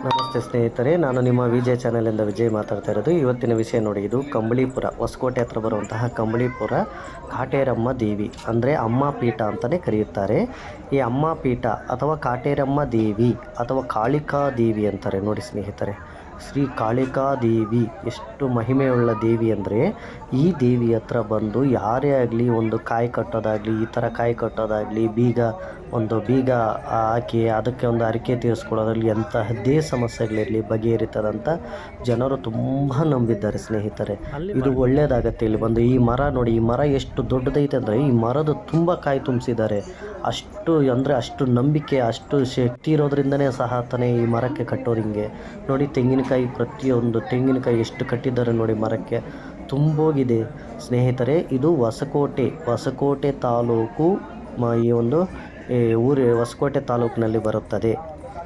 ನಮಸ್ತೆ ಸ್ನೇಹಿತರೆ, ನಾನು ನಿಮ್ಮ ವಿಜಯ ಚಾನಲಿಂದ ವಿಜಯ್ ಮಾತಾಡ್ತಾ ಇರೋದು. ಇವತ್ತಿನ ವಿಷಯ ನೋಡಿ, ಇದು ಕಂಬಳಿಪುರ, ಹೊಸಕೋಟೆ ಹತ್ರ ಬರುವಂತಹ ಕಂಬಳಿಪುರ ಕಾಟೇರಮ್ಮ ದೇವಿ ಅಂದರೆ ಅಮ್ಮ ಪೀಠ ಅಂತಲೇ ಕರೆಯುತ್ತಾರೆ. ಈ ಅಮ್ಮ ಪೀಠ ಅಥವಾ ಕಾಟೇರಮ್ಮ ದೇವಿ ಅಥವಾ ಕಾಳಿಕಾ ದೇವಿ ಅಂತಾರೆ ನೋಡಿ ಸ್ನೇಹಿತರೆ. ಶ್ರೀ ಕಾಳಿಕಾ ದೇವಿ ಎಷ್ಟು ಮಹಿಮೆಯುಳ್ಳ ದೇವಿ ಅಂದರೆ, ಈ ದೇವಿ ಹತ್ರ ಬಂದು ಯಾರೇ ಆಗಲಿ ಒಂದು ಕಾಯಿ ಕಟ್ಟೋದಾಗಲಿ, ಈ ಥರ ಕಾಯಿ ಕಟ್ಟೋದಾಗಲಿ, ಬೀಗ ಹಾಕಿ ಅದಕ್ಕೆ ಒಂದು ಹರಕೆ ತೀರಿಸ್ಕೊಳ್ಳೋದ್ರಲ್ಲಿ ಎಂತಹದ್ದೇ ಸಮಸ್ಯೆಗಳಿರಲಿ ಬಗೆಹರಿತದಂತ ಜನರು ತುಂಬ ನಂಬಿದ್ದಾರೆ ಸ್ನೇಹಿತರೆ. ಇದು ಒಳ್ಳೆಯದಾಗತ್ತೆ. ಇಲ್ಲಿ ಬಂದು ಈ ಮರ ನೋಡಿ, ಈ ಮರ ಎಷ್ಟು ದೊಡ್ಡದೈತೆ ಅಂದರೆ ಈ ಮರದ ತುಂಬ ಕಾಯಿ ತುಂಬಿಸಿದ್ದಾರೆ. ಅಷ್ಟು ನಂಬಿಕೆ, ಅಷ್ಟು ಶಕ್ತಿ ಇರೋದ್ರಿಂದನೇ ಸಹ ತಾನೇ ಈ ಮರಕ್ಕೆ ಕಟ್ಟೋರು. ಹಿಂಗೆ ನೋಡಿ, ತೆಂಗಿನಕಾಯಿ, ಪ್ರತಿಯೊಂದು ತೆಂಗಿನಕಾಯಿ ಎಷ್ಟು ಕಟ್ಟಿದ್ದಾರೆ ನೋಡಿ ಮರಕ್ಕೆ, ತುಂಬೋಗಿದೆ ಸ್ನೇಹಿತರೆ. ಇದು ಹೊಸಕೋಟೆ ತಾಲೂಕು, ಈ ಒಂದು ಹೊಸಕೋಟೆ ತಾಲೂಕಿನಲ್ಲಿ ಬರುತ್ತದೆ.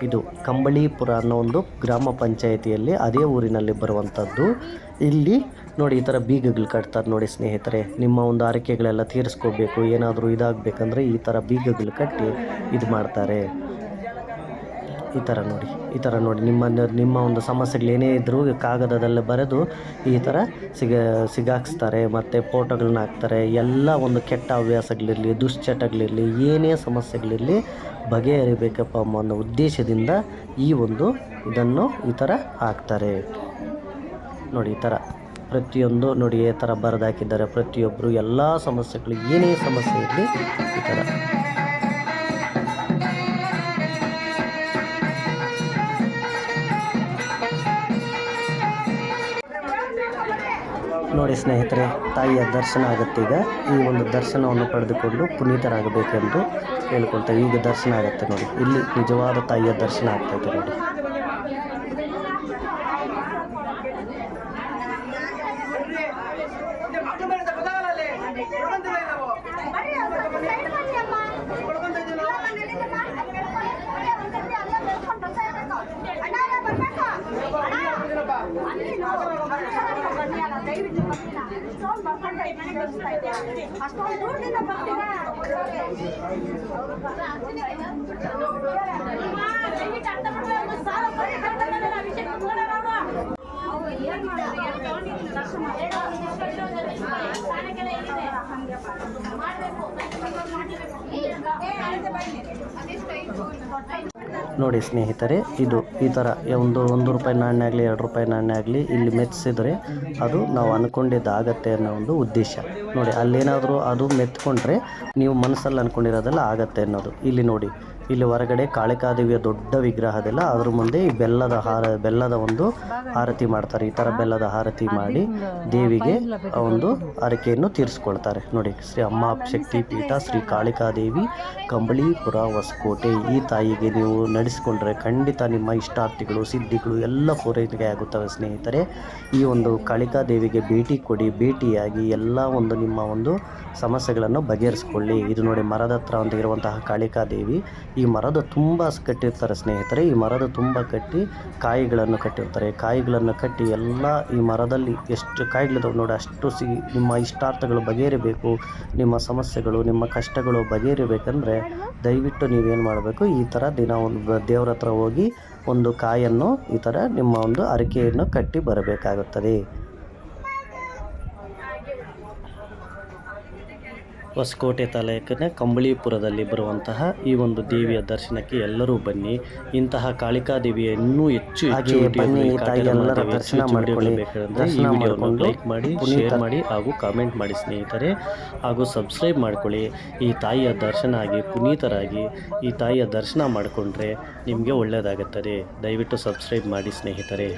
ಇದು ಕಂಬಳಿಪುರ ಅನ್ನೋ ಒಂದು ಗ್ರಾಮ ಪಂಚಾಯಿತಿಯಲ್ಲಿ, ಅದೇ ಊರಿನಲ್ಲಿ ಬರುವಂಥದ್ದು. ಇಲ್ಲಿ ನೋಡಿ, ಈ ಥರ ಬೀಗಗಳು ಕಟ್ತಾರೆ ನೋಡಿ ಸ್ನೇಹಿತರೆ. ನಿಮ್ಮ ಒಂದು ಹರಕೆಗಳೆಲ್ಲ ತೀರಿಸ್ಕೋಬೇಕು, ಏನಾದರೂ ಇದಾಗಬೇಕಂದ್ರೆ ಈ ಥರ ಬೀಗಗಳು ಕಟ್ಟಿ ಇದು ಮಾಡ್ತಾರೆ. ಈ ಥರ ನೋಡಿ ನಿಮ್ಮ ಒಂದು ಸಮಸ್ಯೆಗಳು ಏನೇ ಇದ್ದರೂ ಕಾಗದದಲ್ಲೇ ಬರೆದು ಈ ಥರ ಸಿಗಾಕ್ಸ್ತಾರೆ. ಮತ್ತು ಫೋಟೋಗಳನ್ನ ಹಾಕ್ತಾರೆ. ಎಲ್ಲ ಒಂದು ಕೆಟ್ಟ ಹವ್ಯಾಸಗಳಿರಲಿ, ದುಶ್ಚಟಗಳಿರಲಿ, ಏನೇ ಸಮಸ್ಯೆಗಳಿರಲಿ ಬಗೆಹರಿಬೇಕಪ್ಪ ಅನ್ನೋ ಉದ್ದೇಶದಿಂದ ಇದನ್ನು ಈ ಥರ ಹಾಕ್ತಾರೆ ನೋಡಿ. ಈ ಥರ ಪ್ರತಿಯೊಂದು ನೋಡಿ ಈ ಥರ ಬರೆದಾಕಿದ್ದಾರೆ. ಪ್ರತಿಯೊಬ್ಬರು ಎಲ್ಲ ಸಮಸ್ಯೆಗಳು, ಏನೇ ಸಮಸ್ಯೆ ಇರಲಿ ಈ ಥರ ನೋಡಿ ಸ್ನೇಹಿತರೆ. ತಾಯಿಯ ದರ್ಶನ ಆಗುತ್ತೆ. ಈಗ ಈ ಒಂದು ದರ್ಶನವನ್ನು ಪಡೆದುಕೊಂಡು ಪುನೀತರಾಗಬೇಕೆಂದು ಹೇಳ್ಕೊಳ್ತಾರೆ. ಈಗ ದರ್ಶನ ಆಗುತ್ತೆ ನೋಡಿ. ಇಲ್ಲಿ ನಿಜವಾದ ತಾಯಿಯ ದರ್ಶನ ಆಗ್ತೈತೆ ನೋಡಿ. ನೋಡಿ ಸ್ನೇಹಿತರೆ, ಇದು ಈ ಥರ ಒಂದು ರೂಪಾಯಿ ನಾಣ್ಯ ಆಗಲಿ, 2 ರೂಪಾಯಿ ನಾಣ್ಯ ಆಗಲಿ ಇಲ್ಲಿ ಮೆಚ್ಚಿಸಿದ್ರೆ ಅದು ನಾವು ಅಂದ್ಕೊಂಡಿದ್ದಾಗತ್ತೆ ಅನ್ನೋ ಒಂದು ಉದ್ದೇಶ ನೋಡಿ. ಅಲ್ಲೇನಾದರೂ ಅದು ಮೆತ್ಕೊಂಡ್ರೆ ನೀವು ಮನಸ್ಸಲ್ಲಿ ಅಂದ್ಕೊಂಡಿರೋದೆಲ್ಲ ಆಗತ್ತೆ ಅನ್ನೋದು. ಇಲ್ಲಿ ನೋಡಿ, ಇಲ್ಲಿ ಹೊರಗಡೆ ಕಾಳಿಕಾದೇವಿಯ ದೊಡ್ಡ ವಿಗ್ರಹದೆಲ್ಲ, ಅದ್ರ ಮುಂದೆ ಈ ಬೆಲ್ಲದ ಒಂದು ಆರತಿ ಮಾಡ್ತಾರೆ. ಈ ಥರ ಬೆಲ್ಲದ ಆರತಿ ಮಾಡಿ ದೇವಿಗೆ ಒಂದು ಹರಕೆಯನ್ನು ತೀರಿಸ್ಕೊಳ್ತಾರೆ ನೋಡಿ. ಶ್ರೀ ಅಮ್ಮ ಶಕ್ತಿ ಪೀಠ ಶ್ರೀ ಕಾಳಿಕಾದೇವಿ ಕಂಬಳಿಪುರ ಹೊಸಕೋಟೆ. ಈ ತಾಯಿಗೆ ನೀವು ನಡೆಸಿಕೊಂಡ್ರೆ ಖಂಡಿತ ನಿಮ್ಮ ಇಷ್ಟಾರ್ಥಿಗಳು, ಸಿದ್ಧಿಗಳು ಎಲ್ಲ ಪೂರೈಕೆ ಆಗುತ್ತವೆ ಸ್ನೇಹಿತರೆ. ಈ ಒಂದು ಕಾಳಿಕಾದೇವಿಗೆ ಭೇಟಿ ಕೊಡಿ. ಭೇಟಿಯಾಗಿ ಎಲ್ಲ ನಿಮ್ಮ ಒಂದು ಸಮಸ್ಯೆಗಳನ್ನು ಬಗೆಹರಿಸ್ಕೊಳ್ಳಿ. ಇದು ನೋಡಿ, ಮರದ ಹತ್ರ ಅಂತ ಇರುವಂತಹ ಕಾಳಿಕಾದೇವಿ. ಈ ಮರದ ತುಂಬ ಕಟ್ಟಿರ್ತಾರೆ ಸ್ನೇಹಿತರೆ. ಈ ಮರದ ತುಂಬ ಕಟ್ಟಿ ಕಾಯಿಗಳನ್ನು ಕಟ್ಟಿರ್ತಾರೆ. ಕಾಯಿಗಳನ್ನು ಕಟ್ಟಿ ಎಲ್ಲ ಈ ಮರದಲ್ಲಿ ಎಷ್ಟು ಕಾಯಿಗಳಿದಾವೆ ನೋಡಿ, ಅಷ್ಟು ನಿಮ್ಮ ಇಷ್ಟಾರ್ಥಗಳು ಬಗೆಹರಿಬೇಕು, ನಿಮ್ಮ ಸಮಸ್ಯೆಗಳು, ನಿಮ್ಮ ಕಷ್ಟಗಳು ಬಗೆಹರಿಬೇಕಂದ್ರೆ ದಯವಿಟ್ಟು ನೀವೇನು ಮಾಡಬೇಕು, ಈ ಥರ ದಿನ ಒಂದು ದೇವ್ರ ಹತ್ರ ಹೋಗಿ ಒಂದು ಕಾಯನ್ನು ಈ ಥರ ನಿಮ್ಮ ಒಂದು ಹರಕೆಯನ್ನು ಕಟ್ಟಿ ಬರಬೇಕಾಗುತ್ತದೆ. ಹೊಸಕೋಟೆ ತಾಲೂಕಿನ ಕಂಬಳಿಪುರದಲ್ಲಿ ಬರುವಂತಹ ಈ ಒಂದು ದೇವಿಯ ದರ್ಶನಕ್ಕೆ ಎಲ್ಲರೂ ಬನ್ನಿ. ಇಂತಹ ಕಾಳಿಕಾ ದೇವಿಯ ಇನ್ನೂ ಹೆಚ್ಚು ದರ್ಶನ ಮಾಡಬೇಕಾದ್ರೆ ಈ ವಿಡಿಯೋವನ್ನು ಲೈಕ್ ಮಾಡಿ, ಶೇರ್ ಮಾಡಿ ಹಾಗೂ ಕಾಮೆಂಟ್ ಮಾಡಿ ಸ್ನೇಹಿತರೆ. ಹಾಗೂ ಸಬ್ಸ್ಕ್ರೈಬ್ ಮಾಡ್ಕೊಳ್ಳಿ. ಈ ತಾಯಿಯ ದರ್ಶನ ಆಗಿ ಪುನೀತರಾಗಿ ಈ ತಾಯಿಯ ದರ್ಶನ ಮಾಡಿಕೊಂಡ್ರೆ ನಿಮಗೆ ಒಳ್ಳೆಯದಾಗುತ್ತದೆ. ದಯವಿಟ್ಟು ಸಬ್ಸ್ಕ್ರೈಬ್ ಮಾಡಿ ಸ್ನೇಹಿತರೆ.